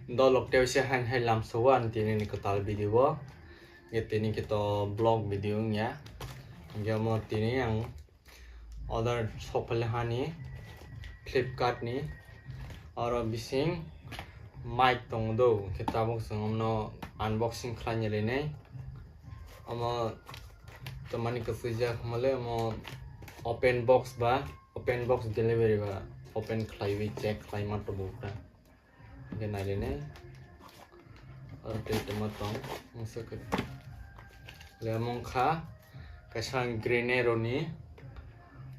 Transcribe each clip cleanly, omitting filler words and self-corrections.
do lok teo se han hai lam so an tini ni kotal video ye tini kito blog video nya ge mo tini yang order sopal hani Flipkart ni aro bising mic tong do kita bok sangomno unboxing khlanya le nei ama tomani ko fuja khmale mo open box delivery ba open khlaiwi check khlai ma to bokta ge nai le nei ar te tomatong musuk le mong kha kasang Grenaro ni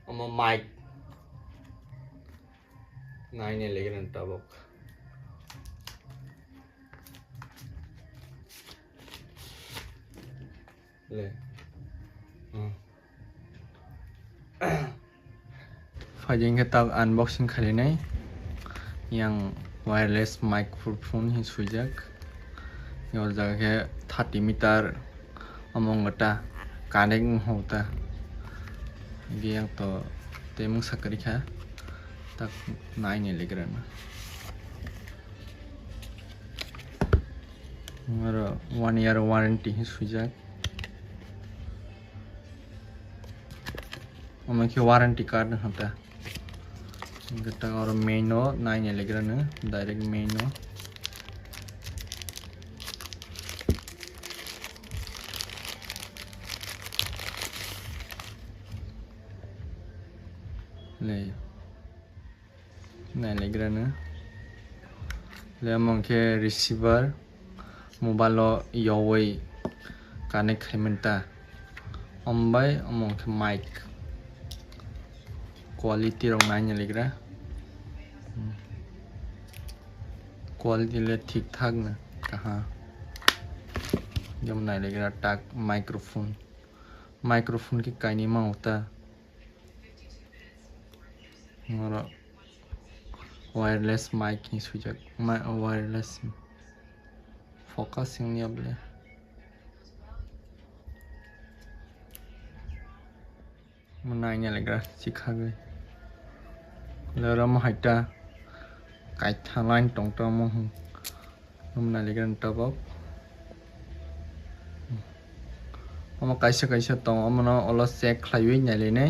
ama mic nai ne legran tabok le fajing ke tag unboxing khali nai yang wireless microphone hi sujak yor jaga ke 30 meter among gata connect hota ge yang to temung sakari kha tak nai ne legran maro 1 year warranty hi sujak amake warranty card hota gata और मेनो नाइन लेग्रन डायरेक्ट मेनो ले नाइन लेग्रन ले मंके receiver mobile योवे कनेक्ट खैमंता अम्बाय मंके माइक क्वालिटी रंग नाइन लेग्रा क्वालिटी ले ठीक ठाक ना कहाँ जब नाइन लेग्रा टाक माइक्रोफोन की काइनी में होता और वायरलेस माइक की सुजक वायरलेस फोकसिंग नहीं अब ले नाइन लेग्रा सिखा गई लरम हाइटा काइथा लाइन टोंटा मो हमना लेगन टबक हम कैसे तो हमना ओला चेक खलाइवे नाले ने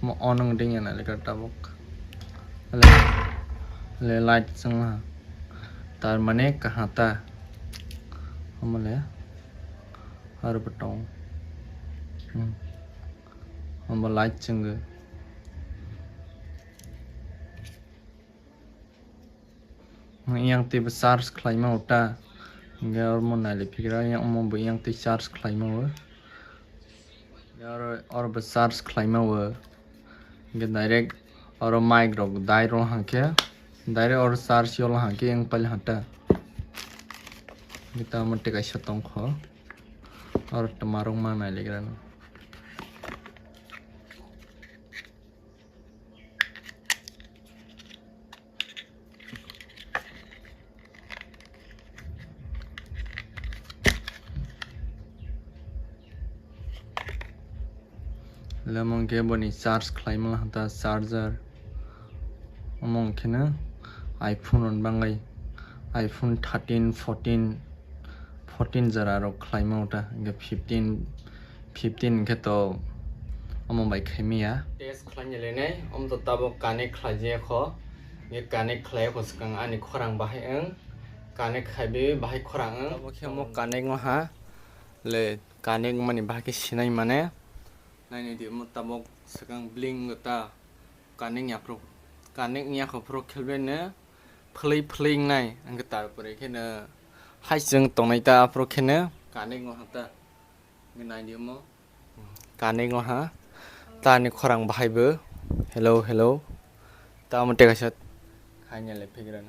म अनंग दिङ ना लेगन टबक ले लाइट संग तार माने कहां ता हमले हर बटाऊ हम लाइट संग yang te charge khlaima uta ge or mon nale phigra yang mo bo yang te charge khlaima wa or ba charge khlaima wa ge direct or mic rok dai ro hanke direct or charge yol hanke yang pal hata gita motte kai satong kho or tamarong ma nale gra lemong ke boni charge khlaima hata charger among khena iphone on bangai iphone 13 14 jara ro khlaima uta ge 15 ke to among bai khaimia test khlanya le nei to tabo kane khlaje kho ge kane khlai kho skang ani khorang bahai ang kane khaibe bahai khorang ang abo khemo kane ngo ha le kane mani bahai sinai mane naini di mutabok sekarang bling gata kaning nya pro khelbe ne phling nai angta pore khena hai jeng tongnai ta pro khene kaning ngo hata ngai di mo kaning ngo ha ta ni khorang bahaibo hello ta mote kasat khanya le phigran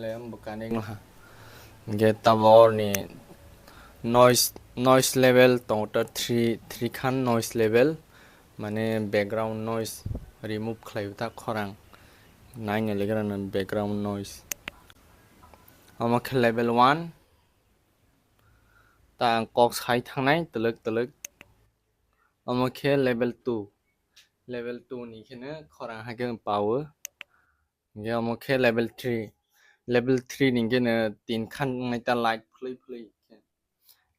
le am kaning ngo ha ge tabor ni noise level total 3 khan noise level mane background noise remove khlaibta khorang nine legram background noise amak level 1 ta kok sai thangnai telek amak level 2 ni khene khorang ha ge power Ge amo ke level 3 ni gene 3 khan naita light play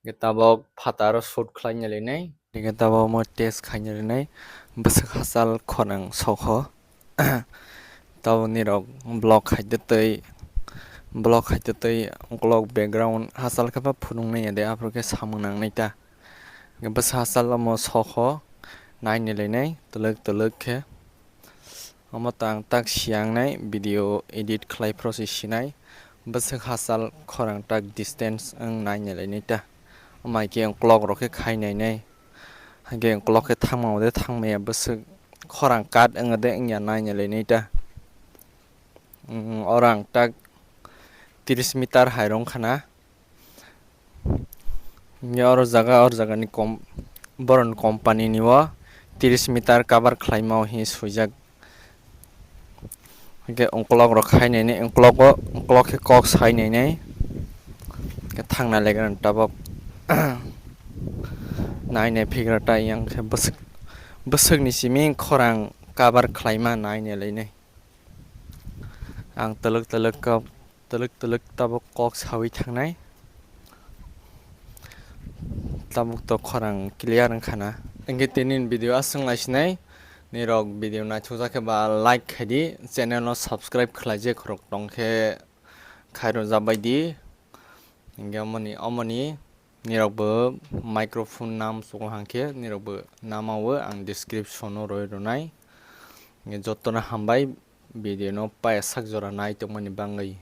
ge tabo phataro shoot khlaina lenai ge tabo mo test khaina lenai bwsak hasal khonang sokho tabo nirok block khaite tei ukolog background hasal khaba phunungnai ade afroke samungnang naita ge bwsak hasal amo sokho naine lenai tuluk khe amo tang tak siangnai video edit khlai process sinai bwsak hasal khorang tak distance ang naine lenai ta amai ke clock roke khainai nei hage clock ke thangmao de thangmaya bwsak khorang kat angade angya naine lenai ta orang tak 30 meter hairong khana or jaga ni boron company ni o 30 meter cover khlaimao hi suijak ge clock rok khainai nei clock ke kok sainai nei ke thangna legan tabok naine phigra ta yang khe bwsak ni simi khorang cover khlaima naine leinai ang tuluk tabok kok sawi thangnai tabuk to khorang clear khana engge tinin video asung laisnai nirok video na chujake ba like khadi channel no subscribe khlaije khorok tongkhe khairo jabaidi engge amoni nirokbo microphone nam sokol hangkhe nirokbo namawo ang description no roi ronai engge jotto na hambai video no paya sak jora nai tongmani bangai